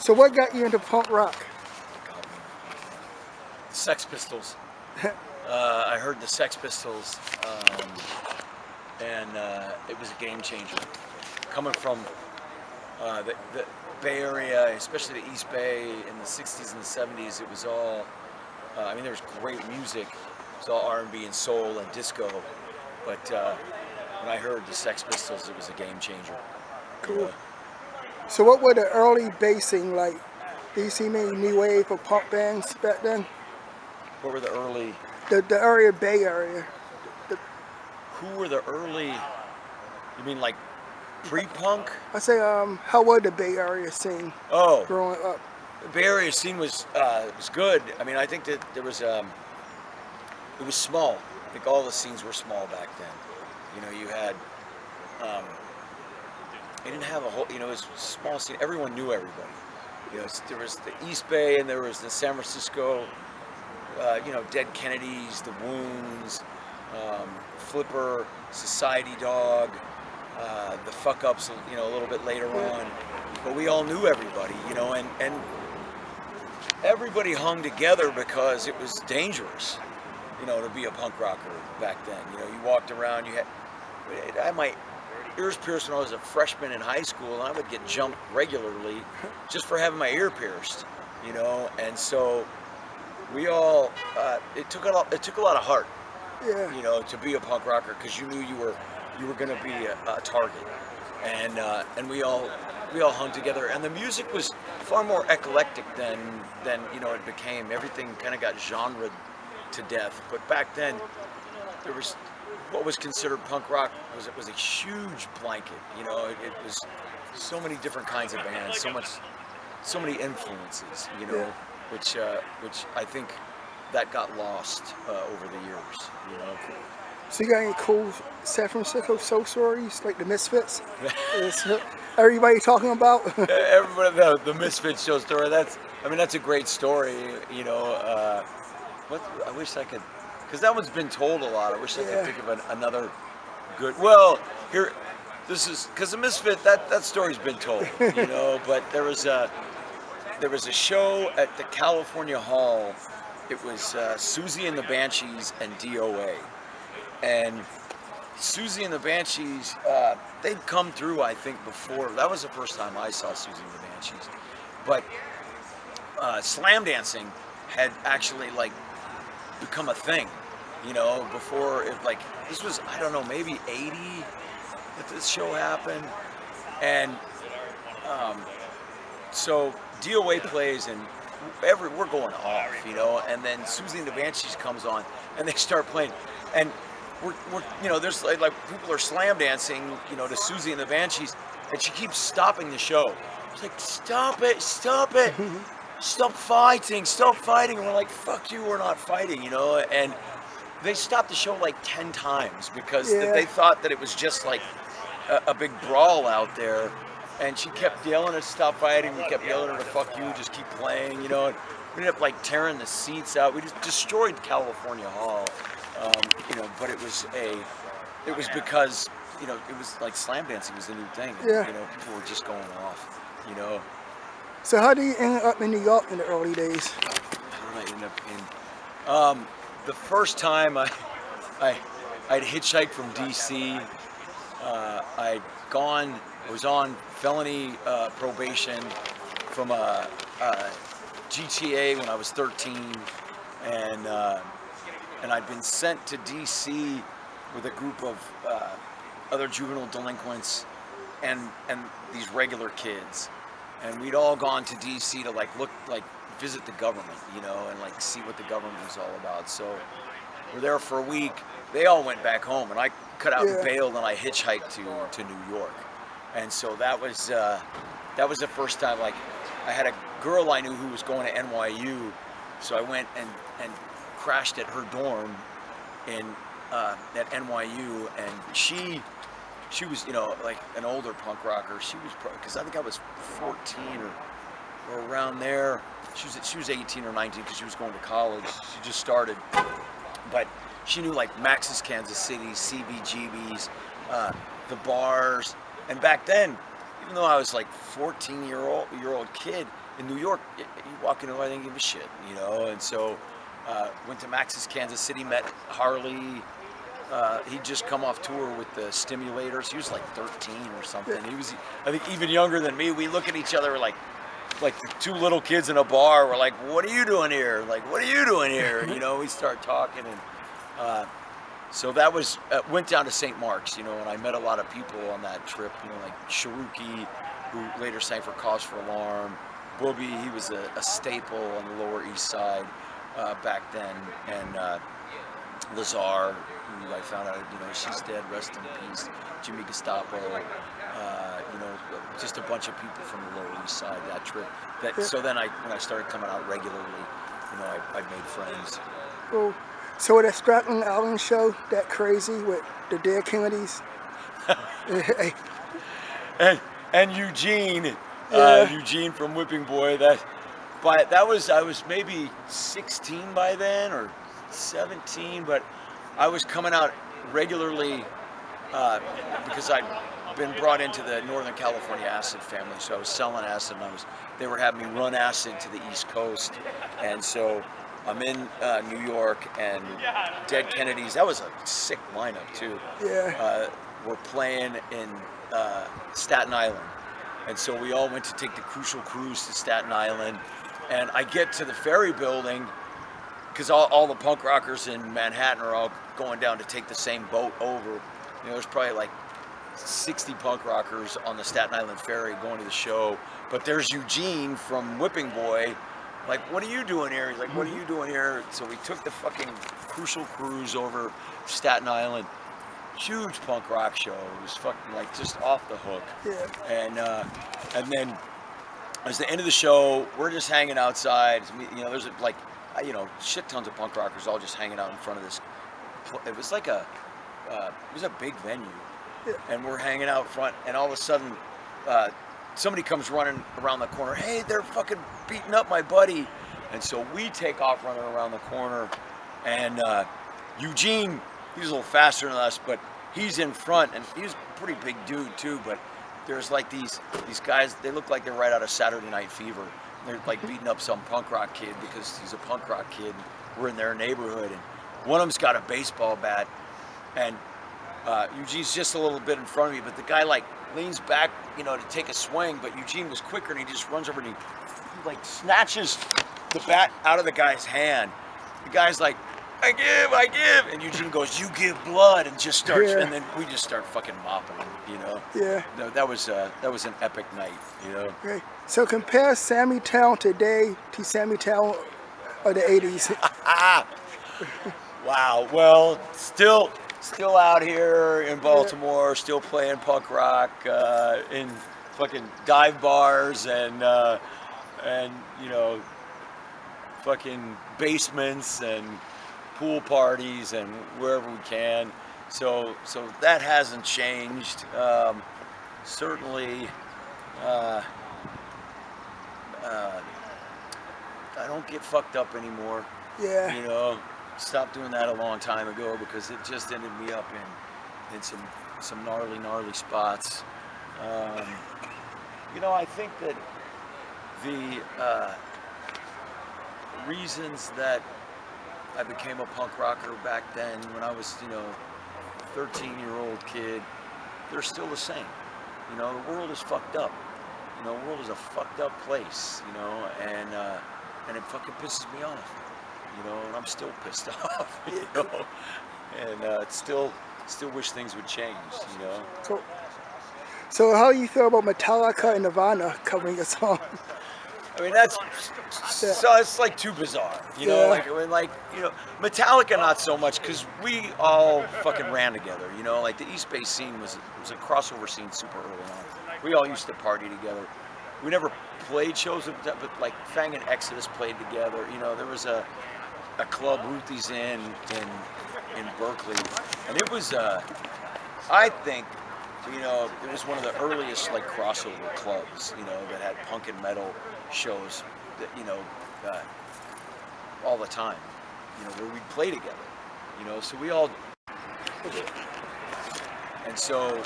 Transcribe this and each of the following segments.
So what got you into punk rock? Sex Pistols. I heard the Sex Pistols, and it was a game changer. Coming from the Bay Area, especially the East Bay in the 60s and the 70s, it was all, I mean, there was great music. It was all R&B and soul and disco. But when I heard the Sex Pistols, it was a game changer. Cool. So what were the early basing like? Do you see many new wave or punk bands back then? What were the early? The area, Bay Area. Who were the early? You mean like pre-punk? I say, how was the Bay Area scene? Oh, growing up. the Bay Area scene was good. I mean, I think that there was it was small. I think all the scenes were small back then. You know, you had you didn't have a whole. You know, it was a small scene. Everyone knew everybody. You know, there was the East Bay and there was the San Francisco. You know, Dead Kennedys, the Wounds, Flipper, Society Dog, the Fuck Ups, you know, a little bit later on. But we all knew everybody, you know, and everybody hung together because it was dangerous, you know, to be a punk rocker back then. You know, you walked around, I had my ears pierced when I was a freshman in high school, and I would get jumped regularly just for having my ear pierced, you know, and so we all, it took a lot of heart, you know, to be a punk rocker, because you knew you were going to be a target, and we all hung together, and the music was far more eclectic than you know it became. Everything kind of got genred to death, but back then there was what was considered punk rock was a huge blanket. You know, it was so many different kinds of bands, so many influences, you know. Which I think that got lost over the years, you know. So you got any cool San Francisco soul stories, like the Misfits? Is everybody talking about? Everybody, the Misfits show story. That's a great story, you know. I wish I could, because that one's been told a lot. I wish I could think of another good. Well, here, this is because the Misfit that story's been told, you know. But there was a show at the California Hall. It was Susie and the Banshees and DOA. And Susie and the Banshees, they'd come through, I think, before. That was the first time I saw Susie and the Banshees. But slam dancing had actually, like, become a thing, you know, before it, like, this was, I don't know, maybe 80 that this show happened. And so DOA plays, and we're going off, you know, and then Susie and the Banshees comes on, and they start playing, and we're you know, there's like people are slam dancing, you know, to Susie and the Banshees, and she keeps stopping the show. She's like, stop it, stop fighting, and we're like, fuck you, we're not fighting, you know. And they stopped the show like 10 times because they thought that it was just like a big brawl out there. And she kept yelling at stop fighting. We kept yelling at her, fuck you, just keep playing, you know. And we ended up like tearing the seats out. We just destroyed California Hall, you know. But it was because, you know, it was like slam dancing was the new thing. You know, people were just going off, you know. So how did you end up in New York in the early days? How did I end up in? The first time I'd hitchhiked from DC. I was on felony probation from a GTA when I was 13, and I'd been sent to DC with a group of other juvenile delinquents and these regular kids, and we'd all gone to DC to visit the government, you know, and like see what the government was all about. So we're there for a week. They all went back home, and I cut out and bailed, and I hitchhiked to New York. And so that was the first time. Like, I had a girl I knew who was going to NYU, so I went and crashed at her dorm at NYU, and she was, you know, like an older punk rocker. She was, because I think I was 14 or around there. She was 18 or 19 because she was going to college. She just started, but she knew like Max's Kansas City, CBGB's, the bars. And back then, even though I was like 14-year-old kid, in New York, you walk into, I didn't give a shit, you know. And so went to Max's Kansas City, met Harley. He'd just come off tour with the Stimulators. He was like 13 or something. He was, I think, even younger than me. We look at each other like the two little kids in a bar. We're like, "What are you doing here? Like, what are you doing here?" You know, we start talking, and so that was went down to St. Mark's, you know, and I met a lot of people on that trip. You know, like Cherokee, who later sang for Cause for Alarm. Booby, he was a staple on the Lower East Side back then, and Lazar, who I found out, you know, she's dead, rest in peace. Jimmy Gestapo, you know, just a bunch of people from the Lower East Side that trip. So then when I started coming out regularly, you know, I made friends. Cool. So at that Staten Island show, that crazy with the Dead Kennedys. and Eugene, Eugene from Whipping Boy. I was maybe 16 by then or 17, but I was coming out regularly because I'd been brought into the Northern California acid family. So I was selling acid, and they were having me run acid to the East Coast, and so I'm in New York, and Dead Kennedys. That was a sick lineup too. Yeah. We're playing in Staten Island, and so we all went to take the Crucial Cruise to Staten Island, and I get to the ferry building because all the punk rockers in Manhattan are all going down to take the same boat over. You know, there's probably like 60 punk rockers on the Staten Island ferry going to the show, but there's Eugene from Whipping Boy. Like, what are you doing here? He's like, what are you doing here? So we took the fucking Crucial Cruise over Staten Island. Huge punk rock show. It was fucking like just off the hook. Yeah. And then as the end of the show, we're just hanging outside. You know, there's like, you know, shit tons of punk rockers all just hanging out in front of this. It was like it was a big venue, and we're hanging out front, and all of a sudden, somebody comes running around the corner. Hey, they're fucking beating up my buddy, and so we take off running around the corner, and Eugene, he's a little faster than us, but he's in front, and he's a pretty big dude too. But there's like these guys. They look like they're right out of Saturday Night Fever. They're like beating up some punk rock kid because he's a punk rock kid. We're in their neighborhood, and one of them's got a baseball bat, and Eugene's just a little bit in front of me, but the guy like leans back, you know, to take a swing, but Eugene was quicker, and he just runs over and he like snatches the bat out of the guy's hand. The guy's like, I give, and Eugene goes, you give blood, and just starts, and then we just start fucking mopping him, you know. Yeah. No, that was an epic night, you know. Okay. So compare Sammy Town today to Sammy Town of the 80s. Wow. Well, still out here in Baltimore, still playing punk rock in fucking dive bars and you know, fucking basements and pool parties and wherever we can. So that hasn't changed. Certainly, I don't get fucked up anymore. Yeah. You know, stopped doing that a long time ago because it just ended me up in some gnarly spots. You know, I think that the reasons that I became a punk rocker back then, when I was, you know, a 13-year-old kid, they're still the same. You know, the world is fucked up. You know, the world is a fucked up place, you know, and it fucking pisses me off. You know, and I'm still pissed off, you know, and still wish things would change, you know. Cool. So how do you feel about Metallica and Nirvana covering a song? I mean, so it's like too bizarre, you know. Like you know, Metallica not so much because we all fucking ran together, you know. Like the East Bay scene was a crossover scene super early on. We all used to party together. We never played shows, but like Fang and Exodus played together. You know, there was a club, Ruthie's Inn in Berkeley, and it was I think, you know, it was one of the earliest like crossover clubs, you know, that had punk and metal shows that, you know, all the time, you know, where we'd play together, you know, so we all, and so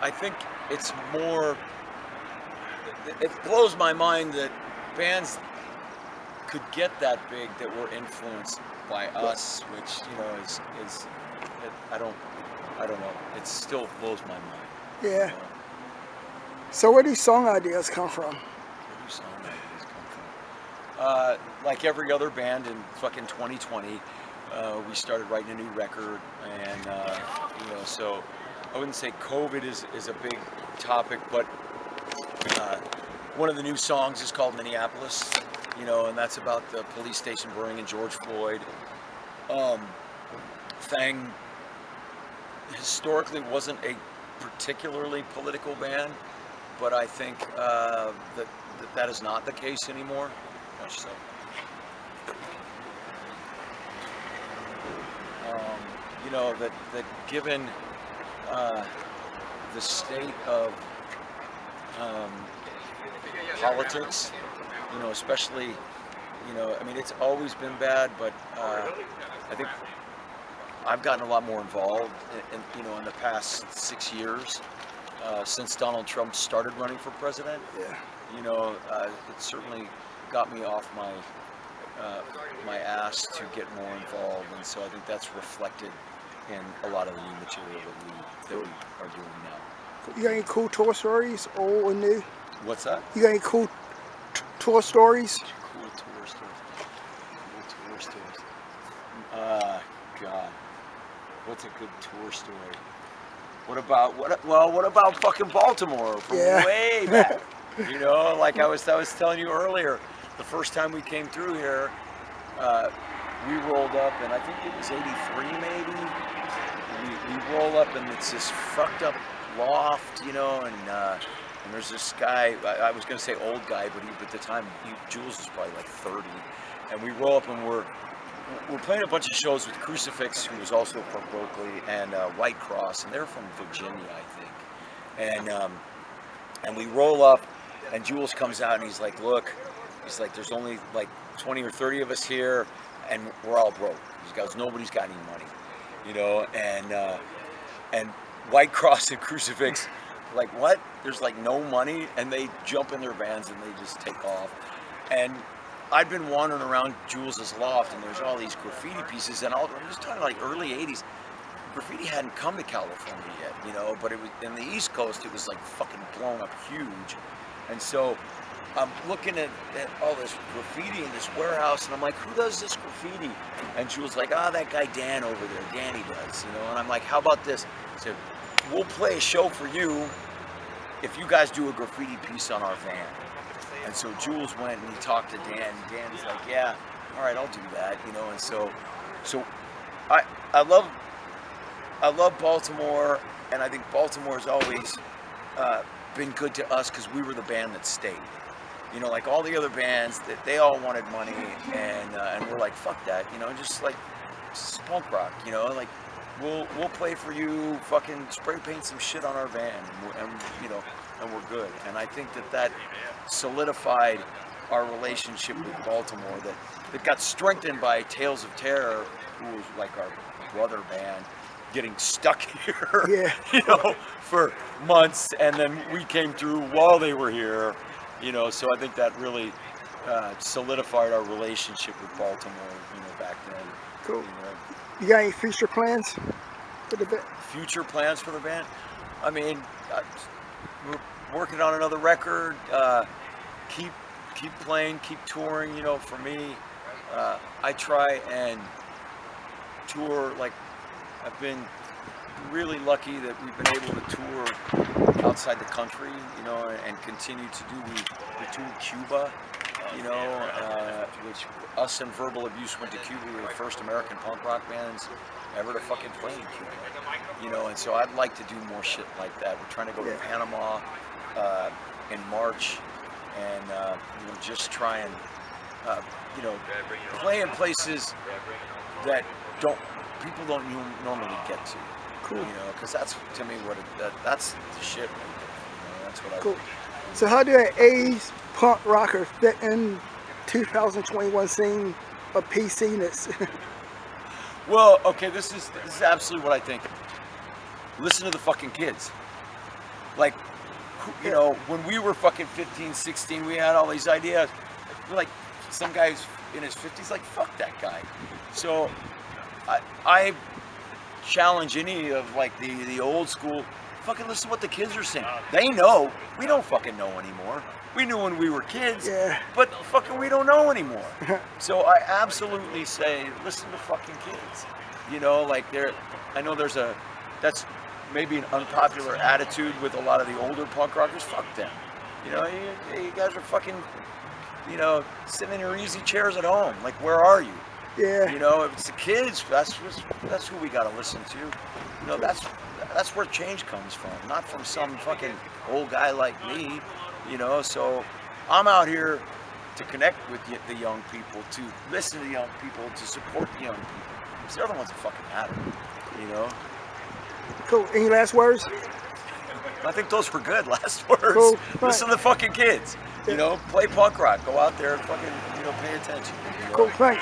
I think it's more it blows my mind that bands could get that big that were influenced by us, which is I don't know. It still blows my mind. Yeah. You know? So where do song ideas come from? Where do song ideas come from? Like every other band in fucking 2020, we started writing a new record, and so I wouldn't say COVID is a big topic, but one of the new songs is called Minneapolis, and that's about the police station burning and George Floyd. Fang historically wasn't a particularly political band, but I think that is not the case anymore, much so. That given the state of politics, especially, I mean, it's always been bad, but I think I've gotten a lot more involved in the past 6 years since Donald Trump started running for president. Yeah. It certainly got me off my ass to get more involved, and so I think that's reflected in a lot of the new material that we are doing now. You got any cool tour stories, old and new? What's that? You got any cool tour stories? Cool tour stories. God, what's a good tour story? What about fucking Baltimore from way back? Like I was telling you earlier, the first time we came through here, we rolled up, and I think it was '83 maybe. We roll up, and it's this fucked up loft, and there's this guy. I was gonna say old guy, but at the time, Jules was probably like 30. And we roll up, and we're playing a bunch of shows with Crucifix, who was also from Berkeley, and White Cross, and they're from Virginia, I think. And we roll up, and Jules comes out, and he's like, "Look," he's like, "there's only like 20 or 30 of us here, and we're all broke." He goes, "Nobody's got any money," and White Cross and Crucifix, like, "What? There's like no money?" And they jump in their vans and they just take off. And I'd been wandering around Jules's loft, and there's all these graffiti pieces, and I'm just talking like early '80s. Graffiti hadn't come to California yet, but it was in the East Coast. It was like fucking blown up huge, and so I'm looking at all this graffiti in this warehouse, and I'm like, "Who does this graffiti?" And Jules like, that guy Dan over there, Danny does, And I'm like, "How about this?" I said, "We'll play a show for you if you guys do a graffiti piece on our van." And so Jules went and he talked to Dan. And Dan's like, "Yeah, all right, I'll do that," And so I love Baltimore, and I think Baltimore's always been good to us because we were the band that stayed. Like all the other bands, that they all wanted money, and we're like, "Fuck that," just like it's punk rock, like we'll play for you, fucking spray paint some shit on our van, and we're good. And I think that solidified our relationship with Baltimore, that got strengthened by Tales of Terror, who was like our brother band, getting stuck here, for months, and then we came through while they were here, so I think that really solidified our relationship with Baltimore, back then. Cool. You got any future plans for the band? Future plans for the band? I mean, we're working on another record, keep playing, keep touring, for me, I try and tour. Like, I've been really lucky that we've been able to tour outside the country, and continue to do, we toured Cuba, which us and Verbal Abuse went to Cuba. We were the first American punk rock bands ever to fucking play in Cuba, and so I'd like to do more shit like that. We're trying to go to Panama in March, and just try and play in places that people don't normally get to. Cool. Because that's, to me, that's the shit. That's what I cool. think. So how do an '80s punk rocker fit in 2021 scene of PC-ness? Well, okay, this is absolutely what I think. Listen to the fucking kids. Like, you know, when we were fucking 15, 16, we had all these ideas. Like, some guy's in his 50s, like, fuck that guy. So, I challenge any of, like, the old school, fucking listen to what the kids are saying. They know. We don't fucking know anymore. We knew when we were kids, Yeah. but fucking we don't know anymore. So I absolutely say, listen to fucking kids. You know, like I know that's maybe an unpopular attitude with a lot of the older punk rockers. Fuck them. You know, you guys are fucking, you know, sitting in your easy chairs at home. Like, where are you? Yeah. You know, if it's the kids, that's who we gotta listen to. You know, that's where change comes from, not from some fucking old guy like me. You know, so I'm out here to connect with the young people, to listen to the young people, to support the young people. Because they're the ones that fucking matter. You know. Cool. Any last words? I think those were good last words. Cool. Listen to the fucking kids. You know, play punk rock. Go out there and fucking, you know, pay attention. You know? Cool. Thanks.